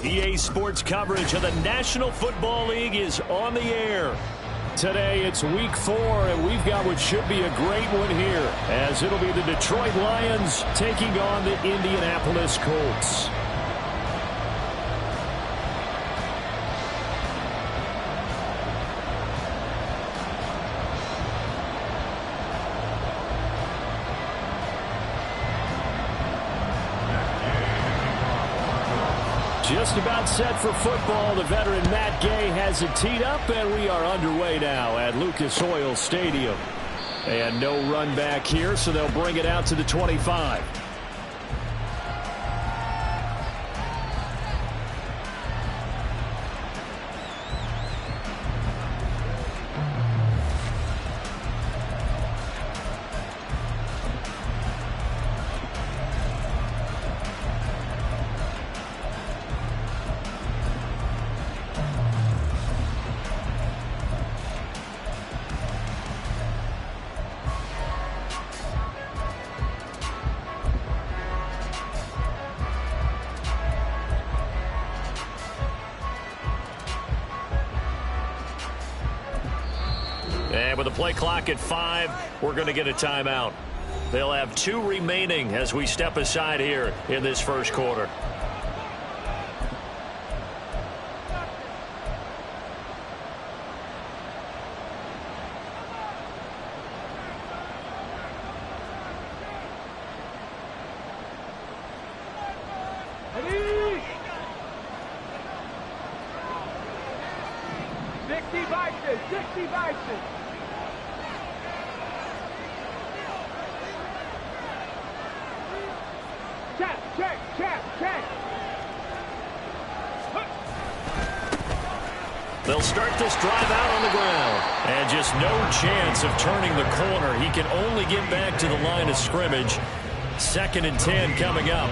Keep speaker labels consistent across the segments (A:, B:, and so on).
A: EA Sports coverage of the National Football League is on the air. Today it's week 4, and we've got what should be a great one here, as it'll be the Detroit Lions taking on the Indianapolis Colts. Just about set for football. The veteran Matt Gay has it teed up, and we are underway now at Lucas Oil Stadium. And no run back here, so they'll bring it out to the 25. And with the play clock at 5, we're going to get a timeout. They'll have 2 remaining as we step aside here in this first quarter. They'll start this drive out on the ground. And just no chance of turning the corner. He can only get back to the line of scrimmage. 2nd and 10 coming up.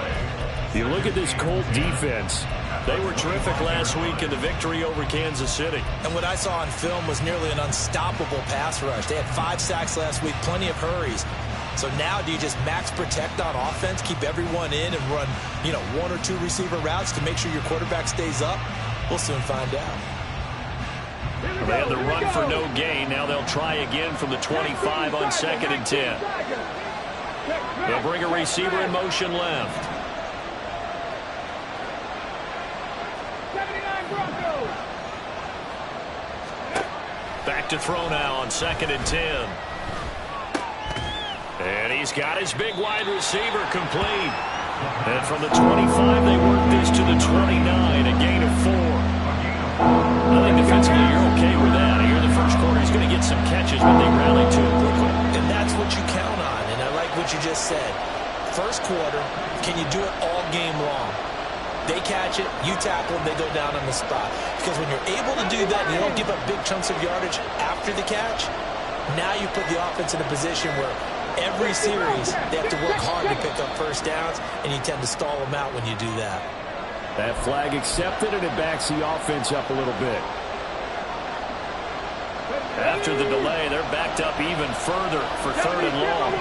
A: You look at this Colt defense. They were terrific last week in the victory over Kansas City.
B: And what I saw on film was nearly an unstoppable pass rush. They had 5 sacks last week, plenty of hurries. So now do you just max protect on offense, keep everyone in, and run, 1 or 2 receiver routes to make sure your quarterback stays up? We'll soon find out.
A: They had the run for no gain. Now they'll try again from the 25 on 2nd and 10. They'll bring a receiver in motion left. Back to throw now on 2nd and 10. And he's got his big wide receiver complete. And from the 25, they work this to the 29, a gain of 4. I think defensively you're okay with that. Here in the first quarter, he's going to get some catches, but they rallied to him quickly.
B: And that's what you count on, and I like what you just said. First quarter, can you do it all game long? They catch it, you tackle them, they go down on the spot. Because when you're able to do that and you don't give up big chunks of yardage after the catch, now you put the offense in a position where every series they have to work hard to pick up first downs, and you tend to stall them out when you do that.
A: That flag accepted, and it backs the offense up a little bit. After the delay, they're backed up even further for 3rd and long.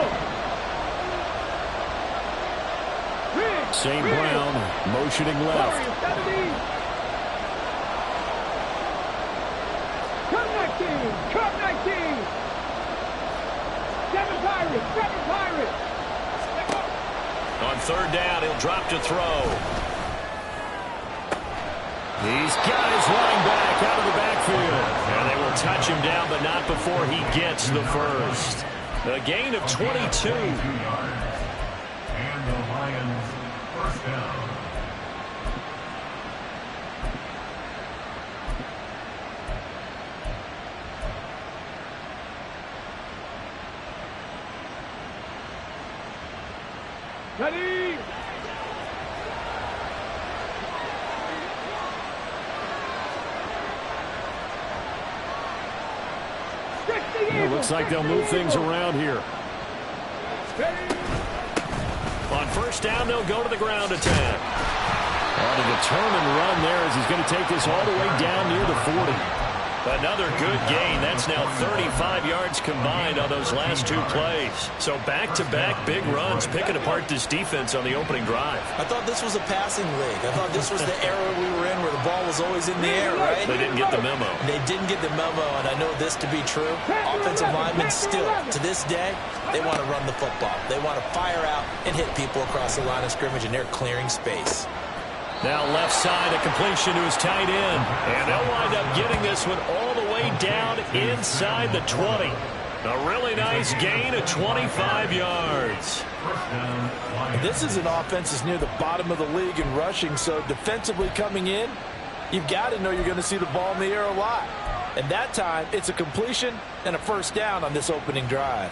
A: St. Brown motioning left.
C: Come 19. 7 Pirates.
A: On 3rd down, he'll drop to throw. He's got his line back out of the backfield. And they will touch him down, but not before he gets the first. A gain of 22.
D: And the Lions first down.
C: Ready.
A: It looks like they'll move things around here. On 1st down, they'll go to the ground attack. On a determined run there as he's going to take this all the way down near the 40. Another good gain. That's now 35 yards combined on those last two plays. So back-to-back big runs, picking apart this defense on the opening drive.
B: I thought this was a passing league. I thought this was the era we were in where the ball was always in the air, right?
A: They didn't get the memo.
B: They didn't get the memo, and I know this to be true. Offensive linemen still, to this day, they want to run the football. They want to fire out and hit people across the line of scrimmage, and they're clearing space.
A: Now left side, a completion to his tight end. And they'll wind up getting this one all the way down inside the 20. A really nice gain of 25 yards.
B: This is an offense that's near the bottom of the league in rushing, so defensively coming in, you've got to know you're going to see the ball in the air a lot. And that time, it's a completion and a first down on this opening drive.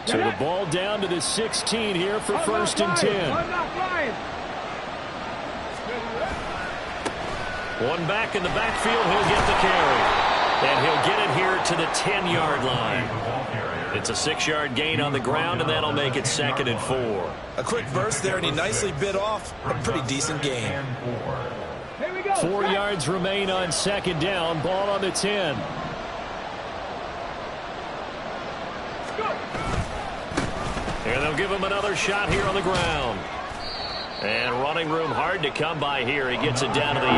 A: So the ball down to the 16 here for first and 10. One back in the backfield, he'll get the carry. And he'll get it here to the 10-yard line. It's a 6-yard gain on the ground, and that'll make it 2nd and 4.
B: A quick burst there, and he nicely bit off a pretty decent gain.
A: 4 yards remain on 2nd down. Ball on the 10. And they'll give him another shot here on the ground. And running room hard to come by here. He gets it down to the 8.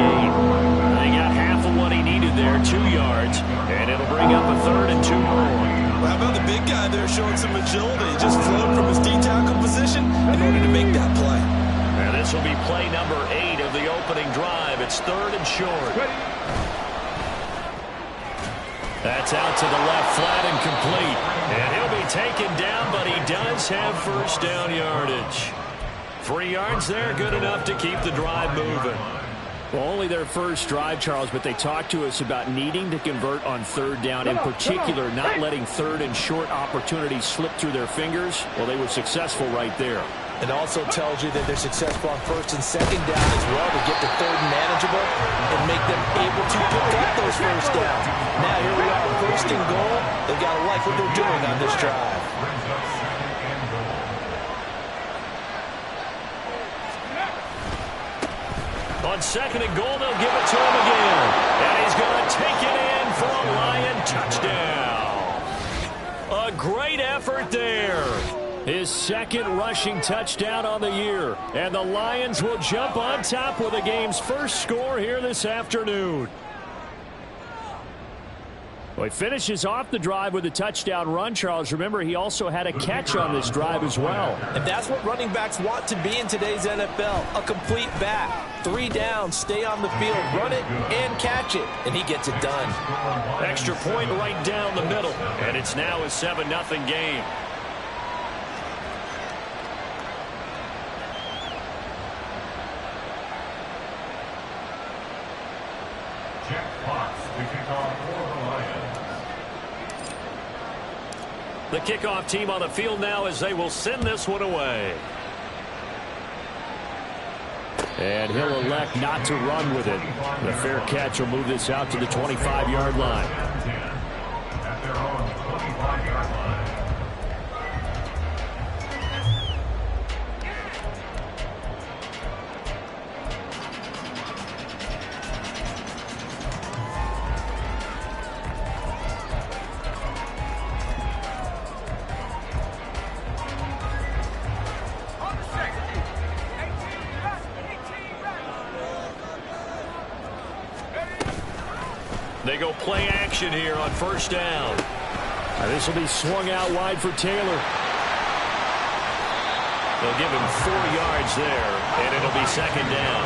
A: They got half of what he needed there, 2 yards. And it'll bring up a 3rd and 2 more.
B: Well, how about the big guy there showing some agility? Just flowed from his D-tackle position in order to make that play.
A: And this will be play number 8 of the opening drive. It's 3rd and short. That's out to the left, flat and complete. And he'll be taken down, but he does have first down yardage. 3 yards there, good enough to keep the drive moving. Well, only their first drive, Charles, but they talked to us about needing to convert on 3rd down, in particular not letting 3rd and short opportunities slip through their fingers. Well, they were successful right there.
B: It also tells you that they're successful on 1st and 2nd down as well to get to 3rd and manageable and make them able to pick up those first downs. Now here we are, 1st and goal. They've got to like what they're doing on this drive.
A: On 2nd and goal, they'll give it to him again. And he's going to take it in for a Lion touchdown. A great effort there. His 2nd rushing touchdown on the year. And the Lions will jump on top with the game's first score here this afternoon. Well, he finishes off the drive with a touchdown run, Charles. Remember, he also had a catch on this drive as well.
B: And that's what running backs want to be in today's NFL, a complete back. 3 downs, stay on the field, run it, and catch it. And he gets it done.
A: Extra point right down the middle. And it's now a 7-0 game. The kickoff team on the field now as they will send this one away. And he'll elect not to run with it. The fair catch will move this out to the 25-yard line.
D: At their own 25-yard line.
A: They go play action here on 1st down. This will be swung out wide for Taylor. They'll give him 4 yards there, and it'll be 2nd down.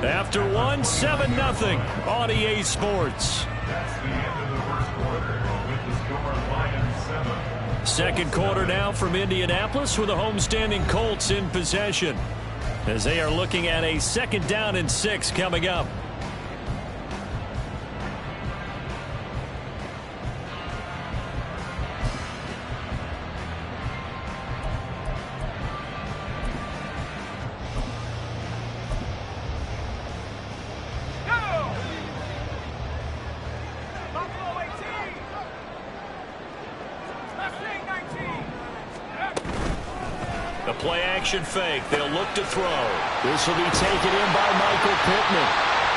A: After one, 7-0 on EA Sports.
D: That's the end of the first quarter with the score Lions 7.
A: 2nd quarter now from Indianapolis with the homestanding Colts in possession, as they are looking at a 2nd down and 6 coming up. The play-action fake. They'll look to throw. This will be taken in by Michael Pittman.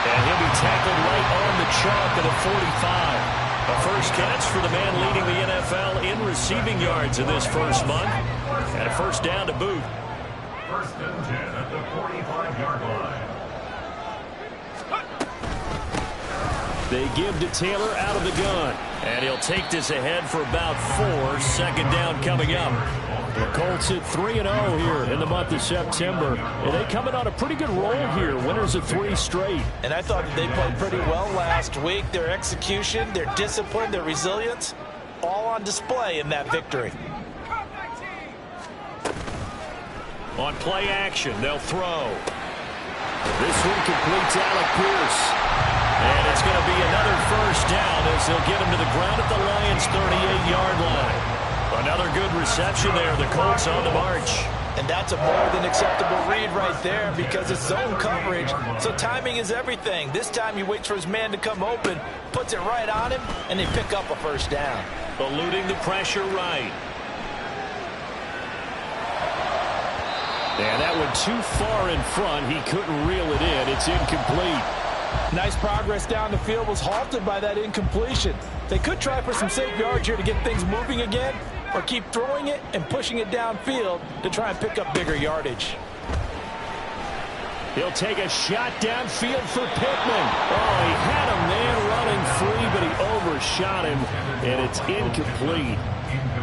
A: And he'll be tackled right on the chalk at the 45. A first catch for the man leading the NFL in receiving yards in this first month. And a first down to boot.
D: First and 10 at the 45-yard line.
A: They give to Taylor out of the gun. And he'll take this ahead for about 4. Second down coming up. The Colts hit 3-0 here in the month of September. And they coming on a pretty good roll here. Winners of 3 straight.
B: And I thought that they played pretty well last week. Their execution, their discipline, their resilience, all on display in that victory.
A: On play action, they'll throw. This one completes Alec Pierce. And it's going to be another first down as they'll get him to the ground at the Lions' 38-yard line. Another good reception there. The Colts on the march.
B: And that's a more than acceptable read right there because it's zone coverage. So timing is everything. This time he waits for his man to come open, puts it right on him, and they pick up a first down.
A: Eluding the pressure right. And that one too far in front. He couldn't reel it in. It's incomplete.
B: Nice progress down the field was halted by that incompletion. They could try for some safe yards here to get things moving again, or keep throwing it and pushing it downfield to try and pick up bigger yardage.
A: He'll take a shot downfield for Pittman. Oh, he had a man running free, but he overshot him, and it's incomplete.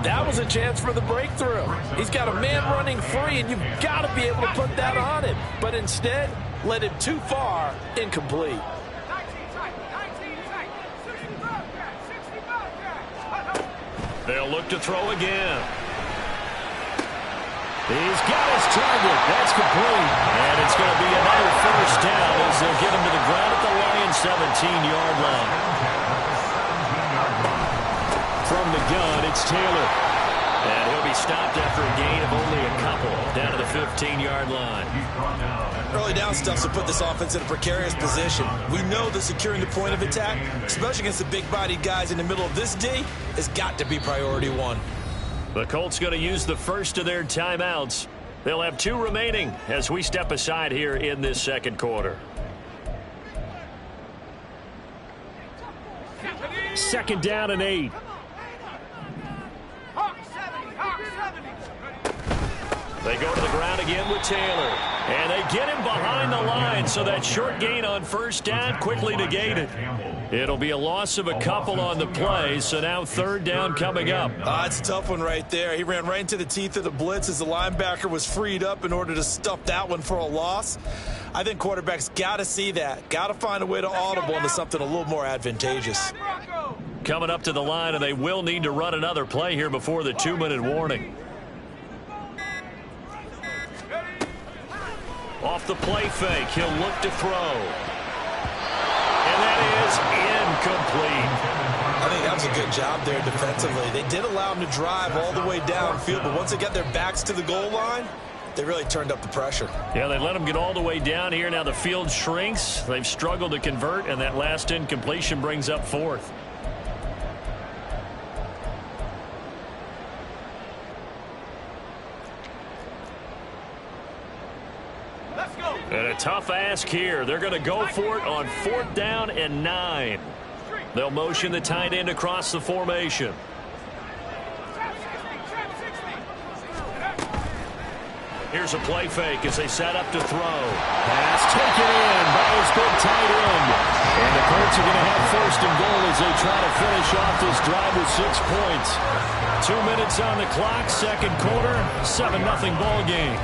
B: That was a chance for the breakthrough. He's got a man running free, and you've got to be able to put that on him. But instead, led him too far, incomplete.
A: They'll look to throw again. He's got his target. That's complete. And it's going to be another first down as they'll get him to the ground at the Lions' 17-yard line. From the gun, it's Taylor. And he'll be stopped after a gain of only a couple down to the 15-yard line.
B: Early down stuff to put this offense in a precarious position. We know that securing the point of attack, especially against the big-bodied guys in the middle of this D, has got to be priority one.
A: The Colts going to use the first of their timeouts. They'll have 2 remaining as we step aside here in this second quarter. Second down and 8. They go to the ground again with Taylor. And they get him behind the line, so that short gain on first down quickly negated. It'll be a loss of a couple on the play, so now third down coming up.
B: It's a tough one right there. He ran right into the teeth of the blitz as the linebacker was freed up in order to stuff that one for a loss. I think quarterbacks got to see that. Got to find a way to audible into something a little more advantageous.
A: Coming up to the line, and they will need to run another play here before the 2-minute warning. Off the play fake, he'll look to throw. And that is incomplete.
B: I think that was a good job there defensively. They did allow him to drive all the way downfield, but once they got their backs to the goal line, they really turned up the pressure.
A: Yeah, they let him get all the way down here. Now the field shrinks. They've struggled to convert, and that last incompletion brings up 4th. And a tough ask here. They're going to go for it on 4th down and 9. They'll motion the tight end across the formation. Here's a play fake as they set up to throw. Pass taken in by his big tight end. And the Colts are going to have 1st and goal as they try to finish off this drive with 6 points. 2 minutes on the clock, second quarter, 7-0 ball game.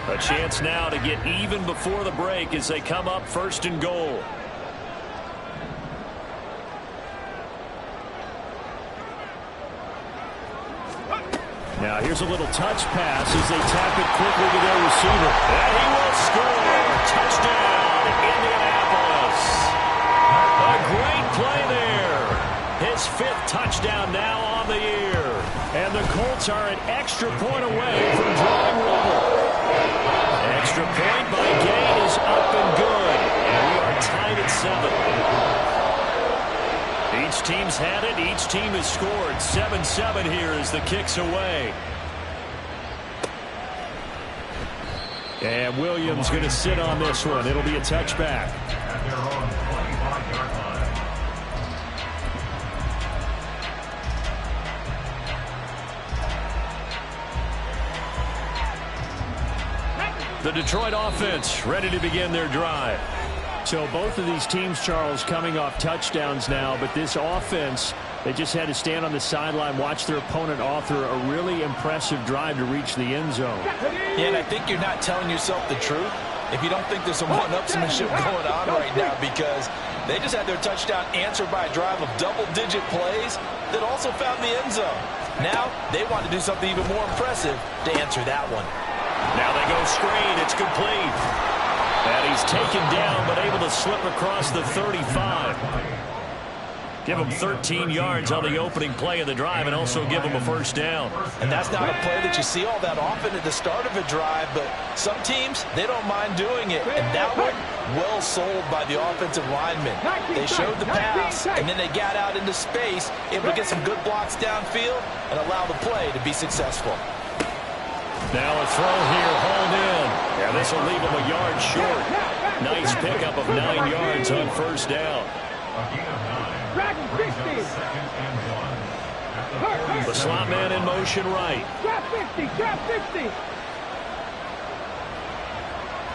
A: A chance now to get even before the break as they come up 1st and goal. Now here's a little touch pass as they tap it quickly to their receiver. And he will score. Touchdown, Indianapolis. A great play there. His 5th touchdown now on the year. And the Colts are an extra point away from drawing level. Extra point by Gay is up and good. And we are tied at 7. each team has scored. 7-7 here as the kick's away. And Williams going to sit on this one. It'll be a touchback.
D: At their own 25-yard line.
A: The Detroit offense ready to begin their drive. So both of these teams, Charles, coming off touchdowns now, but this offense, they just had to stand on the sideline, watch their opponent author a really impressive drive to reach the end zone.
B: Yeah, and I think you're not telling yourself the truth if you don't think there's some one-upsmanship going on right now, because they just had their touchdown answered by a drive of double-digit plays that also found the end zone. Now they want to do something even more impressive to answer that one.
A: Now they go screen. It's complete. And he's taken down, but able to slip across the 35. Give him 13 yards on the opening play of the drive and also give him a first down.
B: And that's not a play that you see all that often at the start of a drive, but some teams, they don't mind doing it. And that one, well sold by the offensive lineman. They showed the pass, and then they got out into space, able to get some good blocks downfield and allow the play to be successful.
A: Now a throw here, hauled in. Yeah, this will leave him a yard short. Nice pickup of 9 yards on first down. The slot man in motion right.
C: Trap 50, trap 50.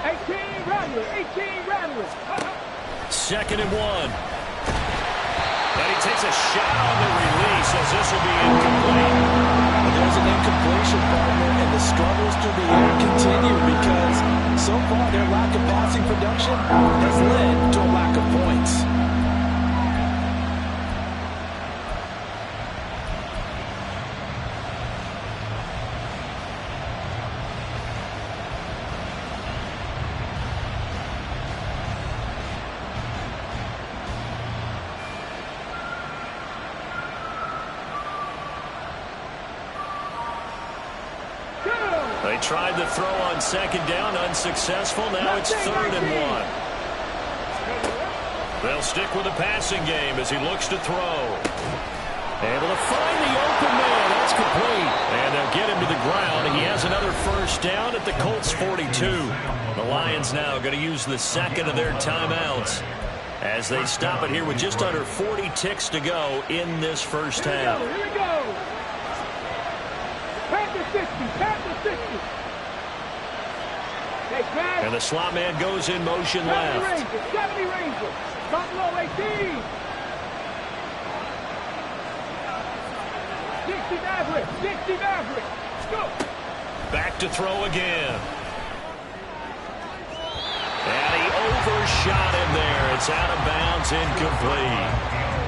C: 18 Rattler, 18 Rattler.
A: 2nd and 1. And he takes a shot on the release as this will be incomplete.
B: There's an incompletion, partner, and the struggles through the air continue because so far their lack of passing production has led to a lack of points.
A: They tried the throw on 2nd down, unsuccessful. Now it's 3rd and 1. They'll stick with the passing game as he looks to throw. Able to find the open man. That's complete. And they'll get him to the ground. He has another first down at the Colts 42. The Lions now going to use the 2nd of their timeouts as they stop it here with just under 40 ticks to go in this first half.
C: Here we go. Panther 60, Panther 60.
A: And the slot man goes in motion
C: 70
A: left.
C: Ranger, 70 Ranger. Buffalo 18. 60 Maverick, 60 Maverick. Let's go.
A: Back to throw again. And he overshot him there. It's out of bounds, incomplete.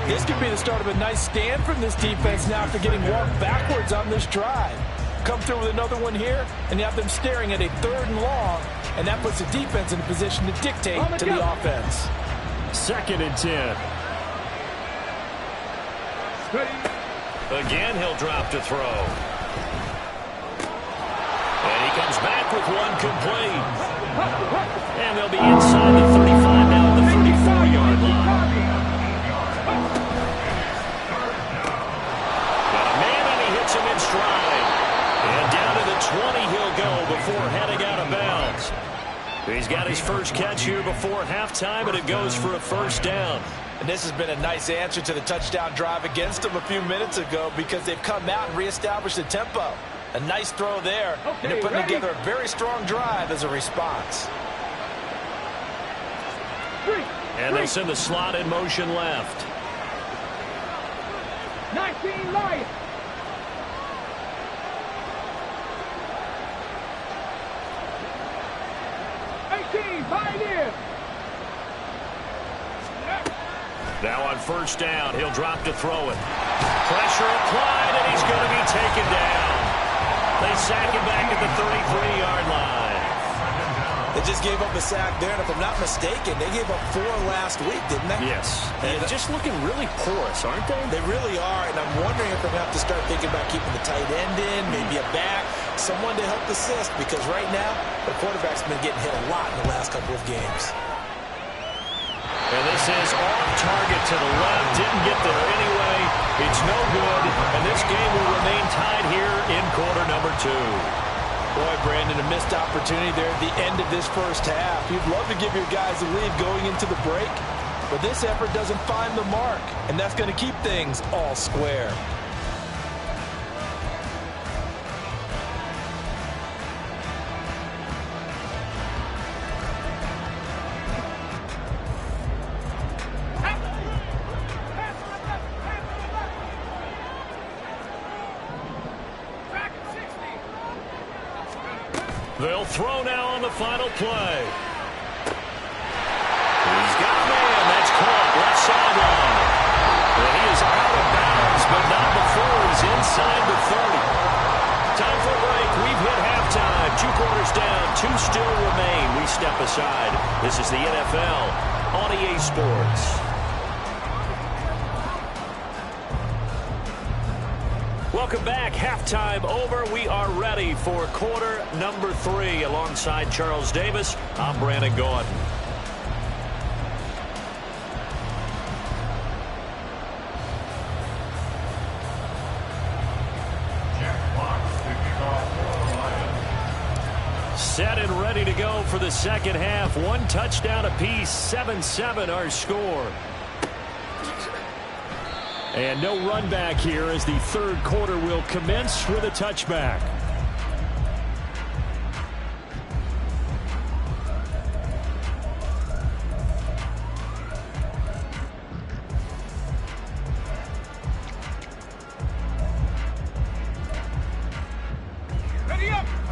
B: This could be the start of a nice stand from this defense now after getting walked backwards on this drive. Come through with another one here, and you have them staring at a 3rd and long, and that puts the defense in a position to dictate to the offense.
A: 2nd and 10. Again, he'll drop to throw. And he comes back with one complete. And they'll be inside the 35 now at the 34-yard line. Got a man, and he hits him in stride. And down to the 20 he'll go before heading out of bounds. He's got his first catch here before halftime, and it goes for a first down.
B: And this has been a nice answer to the touchdown drive against them a few minutes ago because they've come out and reestablished the tempo. A nice throw there, and they're putting together a very strong drive as a response.
A: And they send the slot in motion left.
C: 19 Lions. Pioneer.
A: Now on first down, he'll drop to throw it. Pressure applied, and he's going to be taken down. They sack him back at the 33-yard line.
B: They just gave up a sack there, and if I'm not mistaken, they gave up 4 last week, didn't they?
A: Yes. And just looking really porous, aren't they?
B: They really are, and I'm wondering if they're going to have to start thinking about keeping the tight end in, maybe a back, someone to help assist, because right now, the quarterback's been getting hit a lot in the last couple of games.
A: And this is off target to the left. Didn't get there anyway. It's no good. And this game will remain tied here in quarter number 2.
B: Boy, Brandon, a missed opportunity there at the end of this first half. You'd love to give your guys a lead going into the break, but this effort doesn't find the mark, and that's going to keep things all square.
A: They'll throw now on the final play. He's got a man. That's caught. Left sideline. And he is out of bounds, but not before he's inside the 30. Time for a break. We've hit halftime. 2 quarters down. 2 still remain. We step aside. This is the NFL on EA Sports. Welcome back. Halftime over. We are ready for quarter number 3. Alongside Charles Davis, I'm Brandon Gordon. Set and ready to go for the second half. 1 touchdown apiece. 7-7 our score. And no run back here as the third quarter will commence with a touchback.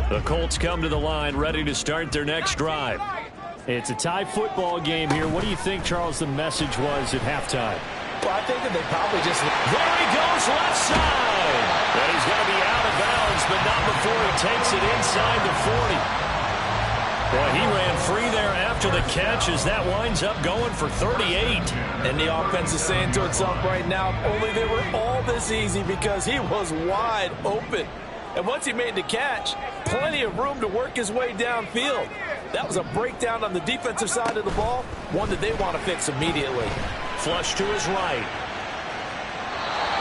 A: The Colts come to the line ready to start their next drive. It's a tie football game here. What do you think, Charles, the message was at halftime?
B: Well, I think that they probably just...
A: There he goes, left side. And he's going to be out of bounds, but not before he takes it inside the 40. Boy, he ran free there after the catch as that winds up going for 38.
B: And the offense is saying to itself right now, only they were all this easy because he was wide open. And once he made the catch, plenty of room to work his way downfield. That was a breakdown on the defensive side of the ball, one that they want to fix immediately.
A: Flush to his right.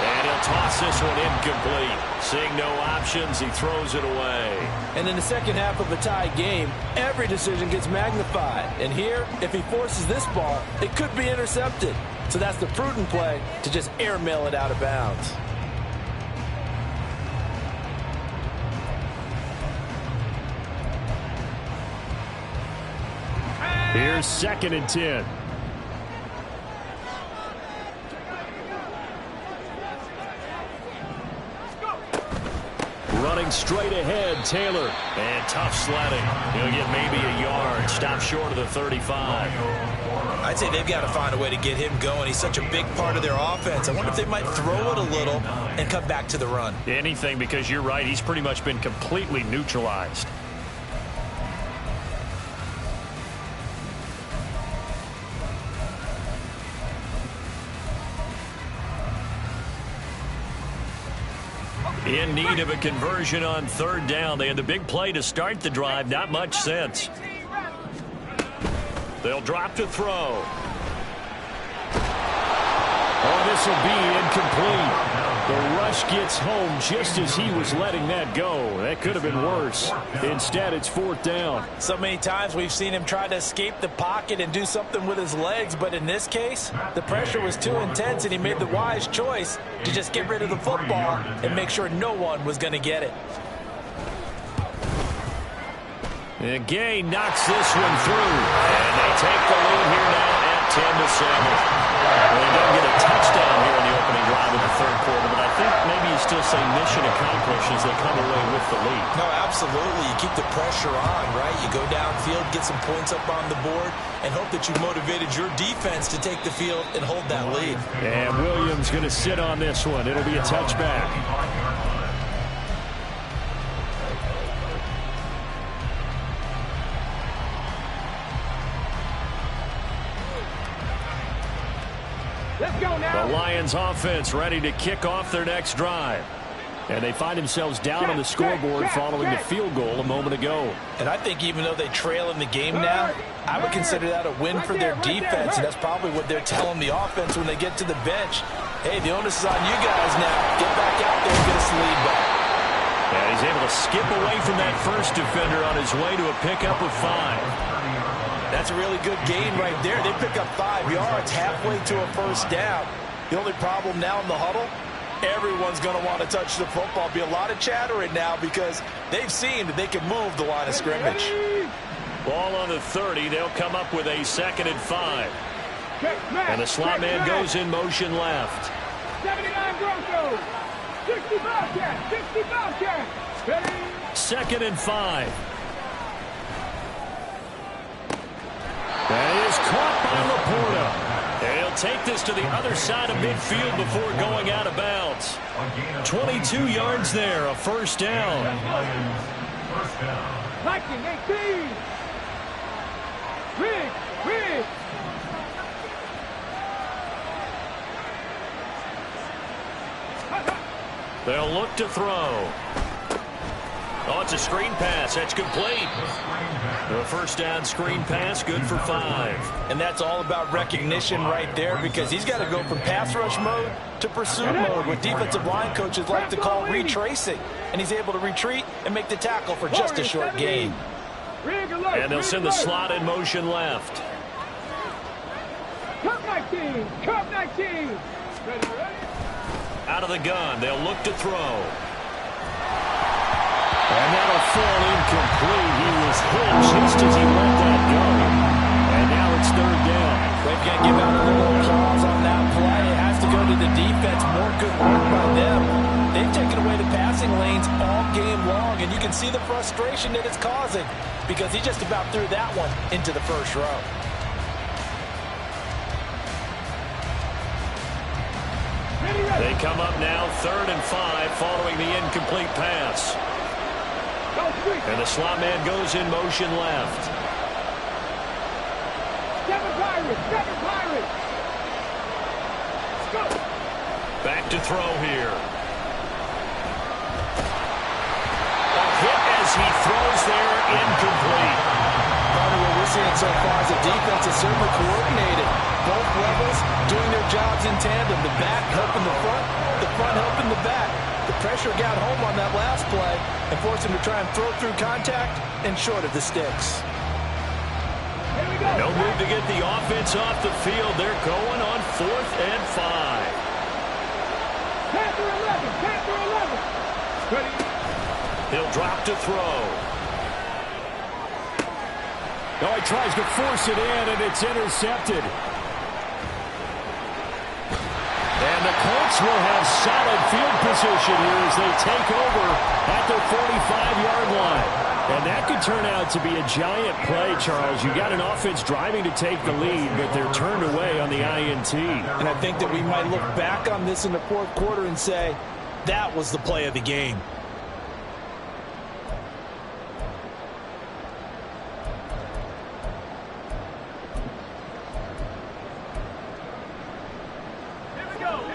A: And he'll toss this one incomplete. Seeing no options, he throws it away.
B: And in the second half of a tie game, every decision gets magnified. And here, if he forces this ball, it could be intercepted. So that's the prudent play to just airmail it out of bounds.
A: Here's 2nd and 10. Running straight ahead, Taylor. And tough sledding. He'll get maybe a yard. Stop short of the 35.
B: I'd say they've got to find a way to get him going. He's such a big part of their offense. I wonder if they might throw it a little and come back to the run.
A: Anything, because you're right. He's pretty much been completely neutralized. In need of a conversion on 3rd down. They had the big play to start the drive. Not much sense. They'll drop to throw. Oh, this will be incomplete. The rush gets home just as he was letting that go. That could have been worse. Instead, it's 4th down.
B: So many times we've seen him try to escape the pocket and do something with his legs, but in this case, the pressure was too intense, and he made the wise choice to just get rid of the football and make sure no one was going to get it.
A: And Gay knocks this one through. And they take the lead here now at 10-7. Well, he doesn't get a touchdown here in the opening drive of the 3rd quarter, but I think maybe you still say mission accomplished as they come away with the lead.
B: No, absolutely. You keep the pressure on, right? You go downfield, get some points up on the board, and hope that you've motivated your defense to take the field and hold that lead.
A: And Williams going to sit on this one. It'll be a touchback.
C: Let's go now.
A: The Lions offense ready to kick off their next drive. And they find themselves down on the scoreboard following the field goal a moment ago.
B: And I think even though they trail in the game now, I would consider that a win for their defense, and that's probably what they're telling the offense when they get to the bench. Hey, the onus is on you guys now. Get back out there and get us the lead back.
A: And he's able to skip away from that first defender on his way to a pickup of 5.
B: That's a really good gain right there. They pick up 5 yards halfway to a first down. The only problem now in the huddle, everyone's going to want to touch the football. Be a lot of chattering now because they've seen that they can move the line of scrimmage.
A: Ball on the 30. They'll come up with a 2nd and 5. And the slot man goes in motion left.
C: 79 Broncos. 65 Cats. 65 Cats.
A: 2nd and 5. That is caught by Laporta. And he'll take this to the other side of midfield before going out of bounds. 22 yards there, a first down.
C: Viking 18. Riggs.
A: They'll look to throw. Oh, it's a screen pass. That's complete. The first down screen pass, good for 5.
B: And that's all about recognition right there because he's got to go from pass rush mode to pursuit mode, what defensive line coaches like to call retracing. And he's able to retreat and make the tackle for just a short gain.
A: And they'll send the slot in motion left.
C: Cup 19. Cup 19. Ready.
A: Out of the gun, they'll look to throw. And that'll fall incomplete. He was hit just as he let that go. And now it's 3rd down.
B: They've got to give out a little applause on that play. It has to go to the defense. More good work by them. They've taken away the passing lanes all game long, and you can see the frustration that it's causing because he just about threw that one into the first row.
A: They come up now 3rd and 5 following the incomplete pass. And the slot man goes in motion left.
C: 7 Pirates. Go.
A: Back to throw here. A hit as he throws there, incomplete.
B: What we're seeing so far is the defense is certainly coordinated. Both levels doing their jobs in tandem. The back helping the front helping the back. The pressure got home on that last play and forced him to try and throw through contact and short of the sticks.
A: No move to get the offense off the field. They're going on 4th and 5.
C: Panther 11. Ready.
A: He'll drop to throw. Oh, he tries to force it in, and it's intercepted. And the Colts will have solid field position here as they take over at their 45-yard line. And that could turn out to be a giant play, Charles. You got an offense driving to take the lead, but they're turned away on the INT.
B: And I think that we might look back on this in the 4th quarter and say, that was the play of the game.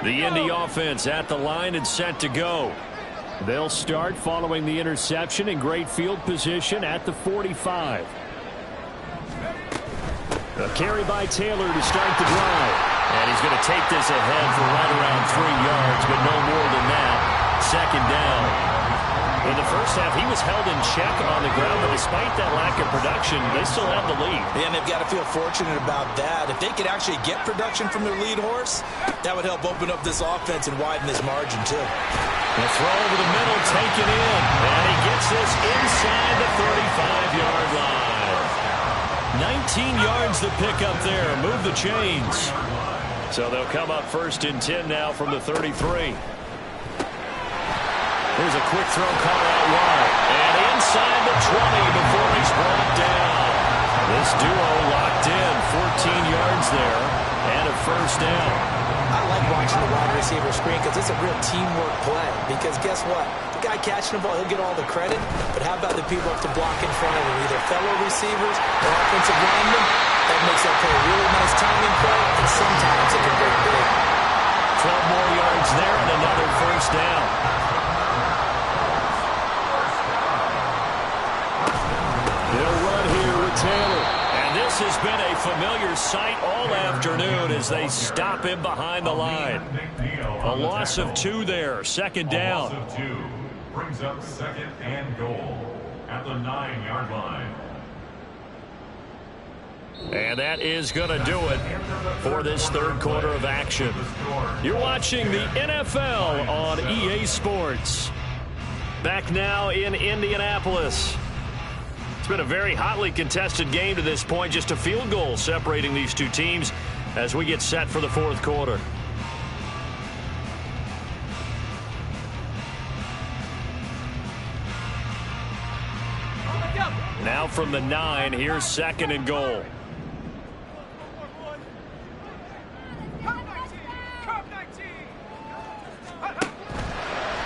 A: The Indy offense at the line and set to go. They'll start following the interception in great field position at the 45. A carry by Taylor to start the drive. And he's going to take this ahead for right around 3 yards, but no more than that. 2nd down. In the first half, he was held in check on the ground, but despite that lack of production, they still have the lead.
B: And they've got to feel fortunate about that. If they could actually get production from their lead horse, that would help open up this offense and widen this margin, too.
A: The throw over the middle, taken in. And he gets this inside the 35-yard line. 19 yards to pick up there. Move the chains. So they'll come up 1st and 10 now from the 33. Here's a quick throw caught out wide. And inside the 20 before he's brought down. This duo locked in. 14 yards there. And a first down.
B: I like watching the wide receiver screen because it's a real teamwork play. Because guess what? The guy catching the ball, he'll get all the credit. But how about the people up to block in front of him? Either fellow receivers or offensive linemen. That makes that play a really nice timing play. And sometimes it can break big.
A: 12 more yards there and another first down. Taylor. And this has been a familiar sight all afternoon as they stop him behind the line. A loss of 2 there. Second down.
D: A loss of 2 brings up second and goal at the 9-yard line.
A: And that is going to do it for this third quarter of action. You're watching the NFL on EA Sports. Back now in Indianapolis. It's been a very hotly contested game to this point. Just a field goal separating these two teams as we get set for the fourth quarter. Now from the 9, here's second and goal.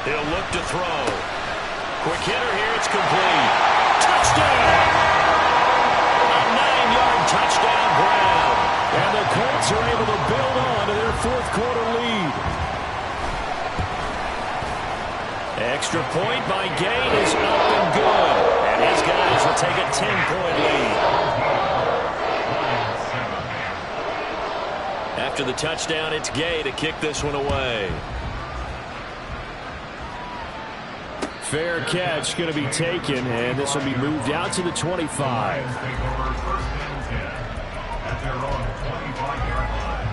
A: He'll look to throw. Quick hitter here, it's complete. Touchdown! A 9-yard touchdown grab. And the Colts are able to build on to their fourth quarter lead. Extra point by Gay is up and good. And his guys will take a 10-point lead. After the touchdown, it's Gay to kick this one away. Fair catch going to be taken, and this will be moved out to the 25.
D: Take over first and 10 at their own 25-yard line.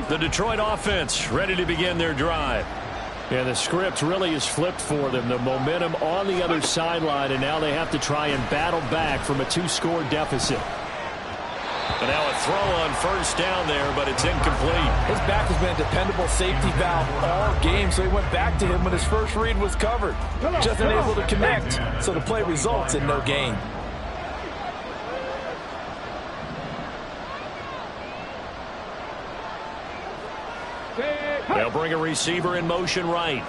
A: The Detroit offense ready to begin their drive. And the script really is flipped for them. The momentum on the other sideline, and now they have to try and battle back from a 2-score deficit. And now a throw on first down there, but it's incomplete.
B: His back has been a dependable safety valve all game, so he went back to him when his first read was covered. Just unable to connect, so the play results in no gain.
A: They'll bring a receiver in motion right.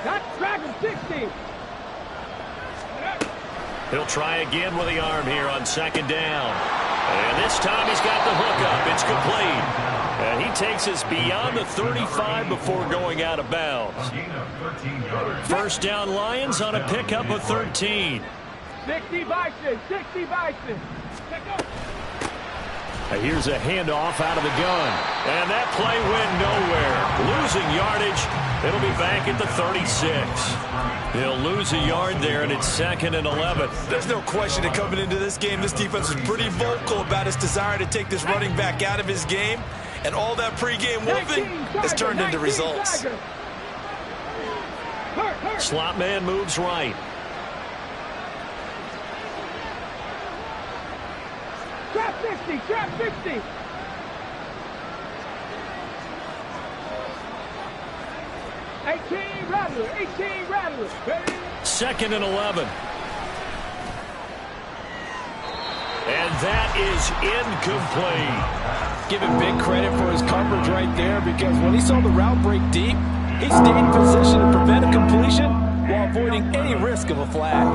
C: Not Dragon 60.
A: He'll try again with the arm here on second down. And this time he's got the hook up. It's complete. And he takes us beyond the 35 before going out of bounds. First down Lions on a pickup of 13.
C: 60 Bison. 60 Bison.
A: Here's a handoff out of the gun. And that play went nowhere. Losing yardage. It'll be back at the 36. He'll lose a yard there, and it's second and 11.
B: There's no question that coming into this game, this defense was pretty vocal about its desire to take this running back out of his game. And all that pregame wolfing has turned into results.
A: Slot man moves right.
C: Trap 60, trap 60. Rattler, 18 Rattler.
A: Second and 11. And that is incomplete.
B: Give him big credit for his coverage right there, because when he saw the route break deep, he stayed in position to prevent a completion while avoiding any risk of a flag.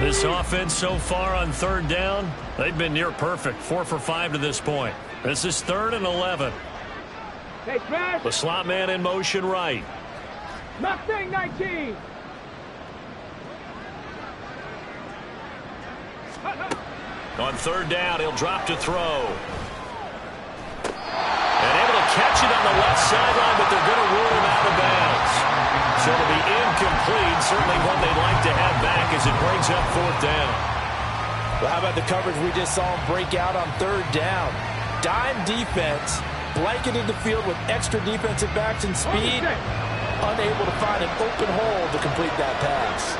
A: This offense so far on third down, they've been near perfect. 4 for 5 to this point. This is third and 11. The slot man in motion right.
C: Mustang 19.
A: On third down, he'll drop to throw. And able to catch it on the left sideline, but they're going to rule him out of bounds. So it'll be incomplete. Certainly one they'd like to have back as it brings up fourth down.
B: Well, how about the coverage we just saw him break out on third down? Dime defense, blanketed the field with extra defensive backs and speed, unable to find an open hole to complete that pass.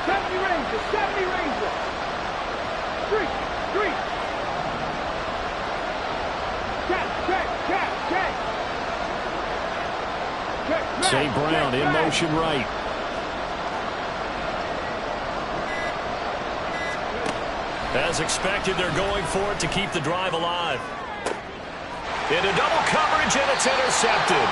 C: 70 Rangers, 70 Rangers. Three. Check.
A: St. Brown in motion right. As expected, they're going for it to keep the drive alive. Into double coverage, and it's intercepted.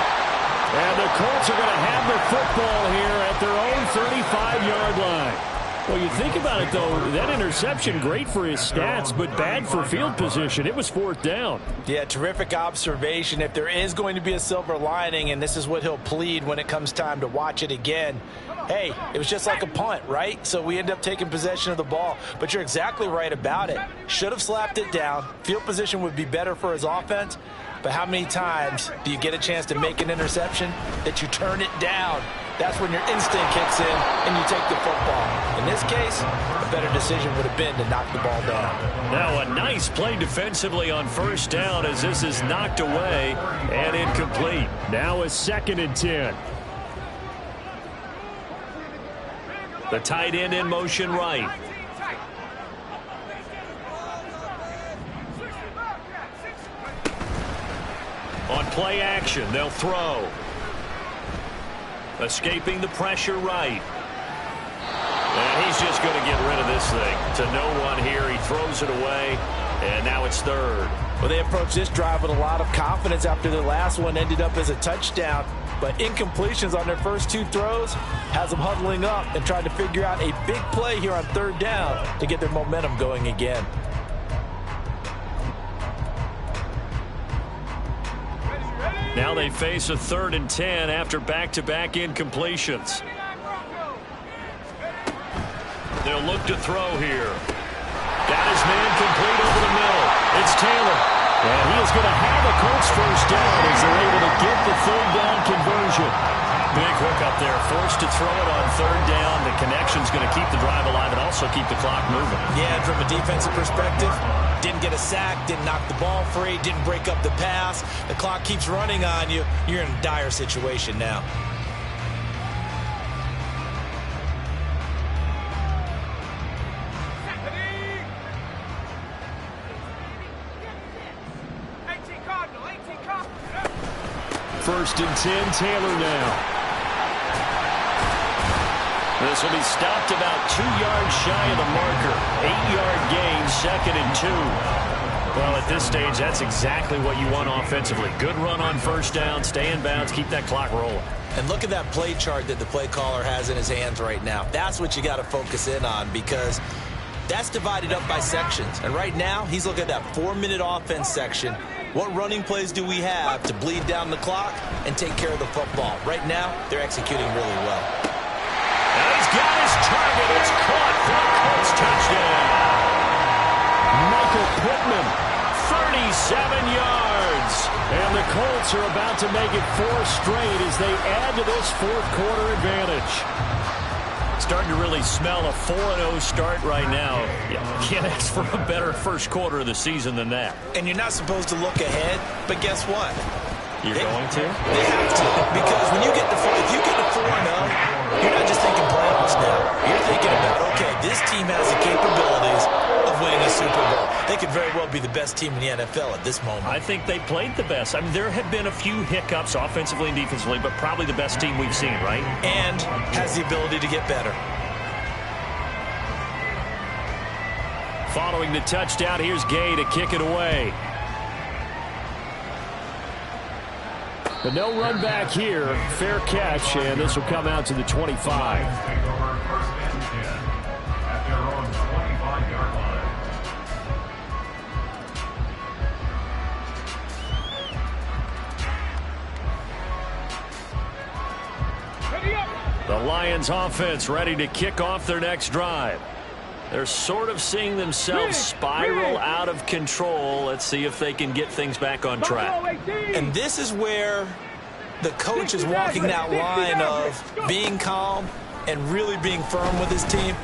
A: And the Colts are going to have the football here at their own 35-yard line. Well, you think about it, though, that interception, great for his stats, but bad for field position. It was 4th down.
B: Yeah, terrific observation. If there is going to be a silver lining, and this is what he'll plead when it comes time to watch it again, hey, it was just like a punt, right? So we end up taking possession of the ball. But you're exactly right about it. Should have slapped it down. Field position would be better for his offense. But how many times do you get a chance to make an interception that you turn it down? That's when your instinct kicks in and you take the football. In this case, a better decision would have been to knock the ball down.
A: Now a nice play defensively on 1st down as this is knocked away and incomplete. Now a 2nd and 10. The tight end in motion right. On play action, they'll throw. Escaping the pressure right. And he's just going to get rid of this thing. To no one here. He throws it away. And now it's 3rd.
B: Well, they approached this drive with a lot of confidence after their last one ended up as a touchdown. But incompletions on their first 2 throws has them huddling up and trying to figure out a big play here on 3rd down to get their momentum going again.
A: Now they face a 3rd and 10 after back-to-back incompletions. They'll look to throw here. Got his man complete over the middle. It's Taylor. And he is going to have a Colts 1st down as they're able to get the 3rd down conversion. Big hook up there. Forced to throw it on 3rd down. The connection's going to keep the drive alive and also keep the clock moving.
B: Yeah, and from a defensive perspective, didn't get a sack, didn't knock the ball free, didn't break up the pass. The clock keeps running on you. You're in a dire situation now.
A: First and 10, Taylor now. This will be stopped about 2 yards shy of the marker. 8-yard gain, 2nd and 2. Well, at this stage, that's exactly what you want offensively. Good run on 1st down, stay in bounds, keep that clock rolling.
B: And look at that play chart that the play caller has in his hands right now. That's what you got to focus in on because that's divided up by sections. And right now, he's looking at that 4-minute offense section. What running plays do we have to bleed down the clock and take care of the football? Right now, they're executing really well.
A: Now he's got his target. It's caught for a Colts touchdown. Michael Pittman, 37 yards. And the Colts are about to make it 4 straight as they add to this 4th quarter advantage. Starting to really smell a 4-0 start right now. Can't ask for a better first quarter of the season than that.
B: And you're not supposed to look ahead, but guess what?
A: You're going to?
B: They have to. Because when you get to 4, if you get to 4-0, you're not just thinking playoffs now. You're thinking about, okay, this team has the capabilities of winning a Super Bowl. They could very well be the best team in the NFL at this moment.
A: I think they played the best. I mean, there have been a few hiccups offensively and defensively, but probably the best team we've seen, right?
B: And has the ability to get better.
A: Following the touchdown, here's Gay to kick it away. But no run back here. Fair catch, and this will come out to the 25. The Lions offense ready to kick off their next drive. They're sort of seeing themselves spiral out of control. Let's see if they can get things back on track.
B: And this is where the coach is walking that line of being calm and really being firm with his team.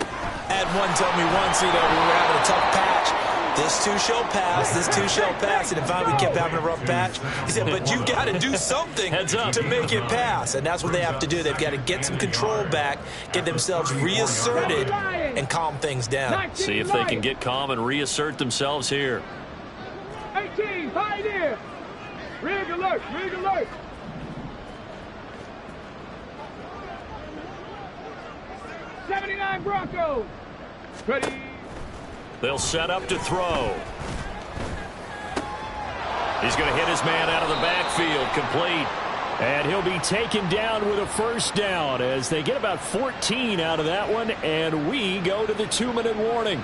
B: I had one tell me once, we were having a tough patch. This too shall pass, this too shall pass. And finally we kept having a rough patch. He said, but you got to do something to make it pass. And that's what they have to do. They've got to get some control back, get themselves reasserted, and calm things down.
A: See if they can get calm and reassert themselves here.
C: 18, Pioneer. Rig alert, rig alert. '79 Broncos. Ready.
A: They'll set up to throw. He's going to hit his man out of the backfield, complete. And he'll be taken down with a first down as they get about 14 out of that one, and we go to the 2-minute warning.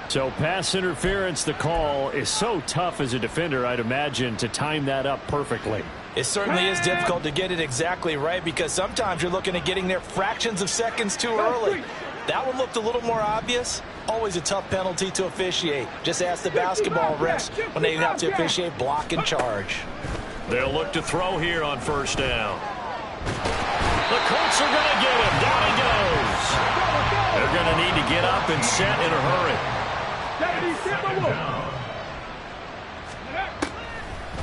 A: So pass interference, the call is so tough as a defender, I'd imagine, to time that up perfectly.
B: It certainly is difficult to get it exactly right because sometimes you're looking at getting there fractions of seconds too early. That one looked a little more obvious. Always a tough penalty to officiate. Just ask the basketball refs when they have to officiate block and charge.
A: They'll look to throw here on first down. The Colts are going to get him. Down he goes. They're going to need to get up and set in a hurry.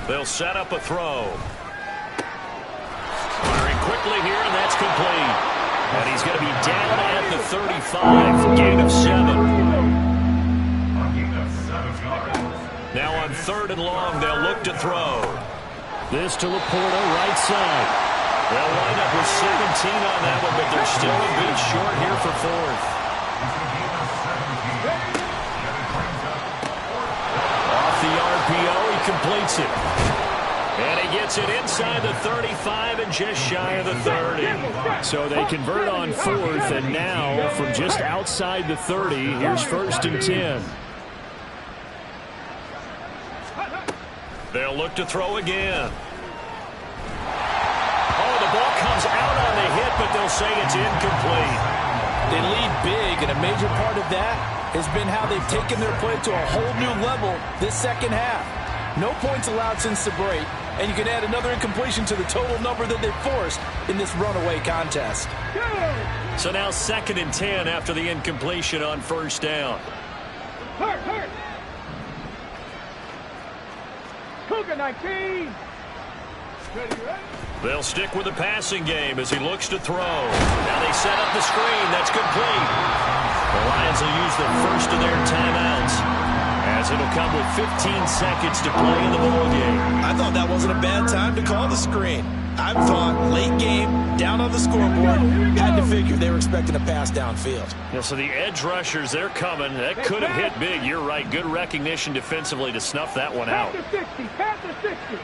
A: They'll set up a throw. Firing quickly here, and that's complete. And he's going to be down at the 35, gain of 7. Now on 3rd and long, they'll look to throw. This to Laporta, right side. They'll wind up with 17 on that one, but they're still a bit short here for 4th. Off the RPO, he completes it. And he gets it inside the 35 and just shy of the 30. So they convert on 4th, and now from just outside the 30, here's 1st and 10. They'll look to throw again. Oh, the ball comes out on the hit, but they'll say it's incomplete.
B: They lead big, and a major part of that has been how they've taken their play to a whole new level this second half. No points allowed since the break, and you can add another incompletion to the total number that they forced in this runaway contest.
A: So now 2nd and 10 after the incompletion on first down.
C: Hurt. Cougar 19.
A: They'll stick with the passing game as he looks to throw. Now they set up the screen. That's complete. The Lions will use the first of their timeouts, as it'll come with 15 seconds to play in the ballgame.
B: I thought that wasn't a bad time to call the screen. I thought late game, down on the scoreboard, had to figure they were expecting a pass downfield.
A: Yeah, so the edge rushers, they're coming. That could have hit big. You're right. Good recognition defensively to snuff that one out.
C: Pass to 60. Pass to 60.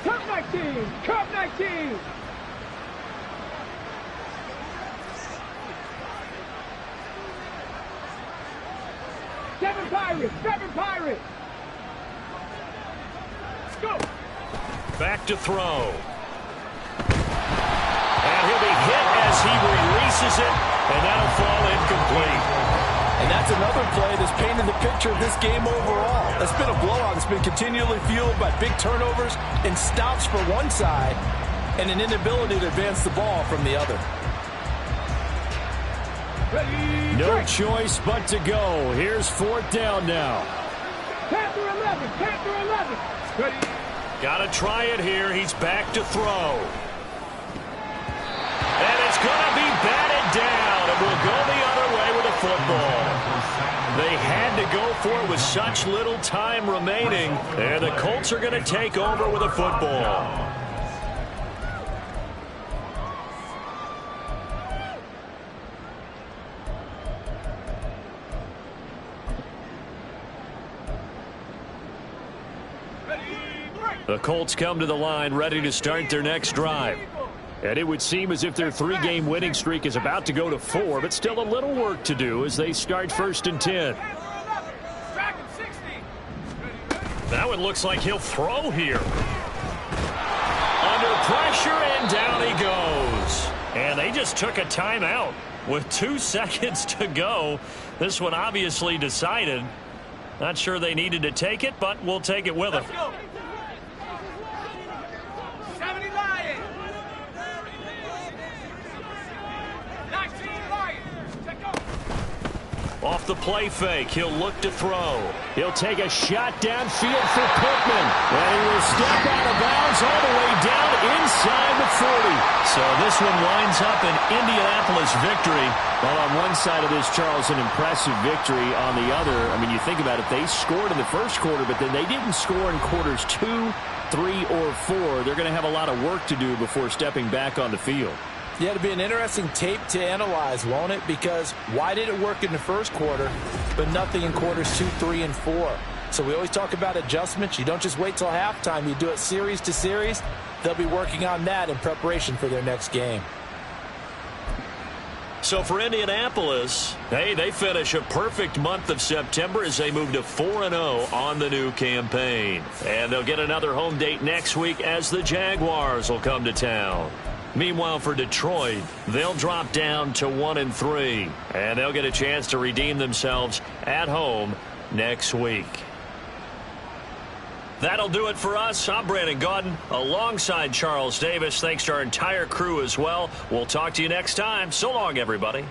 C: Cup 19. Cup 19. Seven Pirates! Go!
A: Back to throw. And he'll be hit as he releases it, and that'll fall incomplete.
B: And that's another play that's painted the picture of this game overall. It's been a blowout. It's been continually fueled by big turnovers and stops for one side and an inability to advance the ball from the other.
A: No choice but to go. Here's 4th down now.
C: Panther 11.
A: Got to try it here. He's back to throw. And it's going to be batted down, and we'll go the other way with a football. They had to go for it with such little time remaining, and the Colts are going to take over with a football. The Colts come to the line ready to start their next drive. And it would seem as if their 3-game winning streak is about to go to 4, but still a little work to do as they start 1st and 10. That one looks like he'll throw here. Under pressure, and down he goes. And they just took a timeout with 2 seconds to go. This one obviously decided. Not sure they needed to take it, but we'll take it with them. Off the play fake, he'll look to throw. He'll take a shot downfield for Pittman. And he will step out of bounds all the way down inside the 40. So this one winds up an Indianapolis victory. Well, on one side of this, Charles, an impressive victory. On the other, I mean, you think about it, they scored in the first quarter, but then they didn't score in quarters 2, 3, or 4. They're going to have a lot of work to do before stepping back on the field.
B: Yeah, it'll be an interesting tape to analyze, won't it? Because why did it work in the first quarter, but nothing in quarters 2, 3, and 4? So we always talk about adjustments. You don't just wait till halftime. You do it series to series. They'll be working on that in preparation for their next game.
A: So for Indianapolis, hey, they finish a perfect month of September as they move to 4-0 on the new campaign. And they'll get another home date next week as the Jaguars will come to town. Meanwhile, for Detroit, they'll drop down to 1-3, and they'll get a chance to redeem themselves at home next week. That'll do it for us. I'm Brandon Gaudin alongside Charles Davis. Thanks to our entire crew as well. We'll talk to you next time. So long, everybody.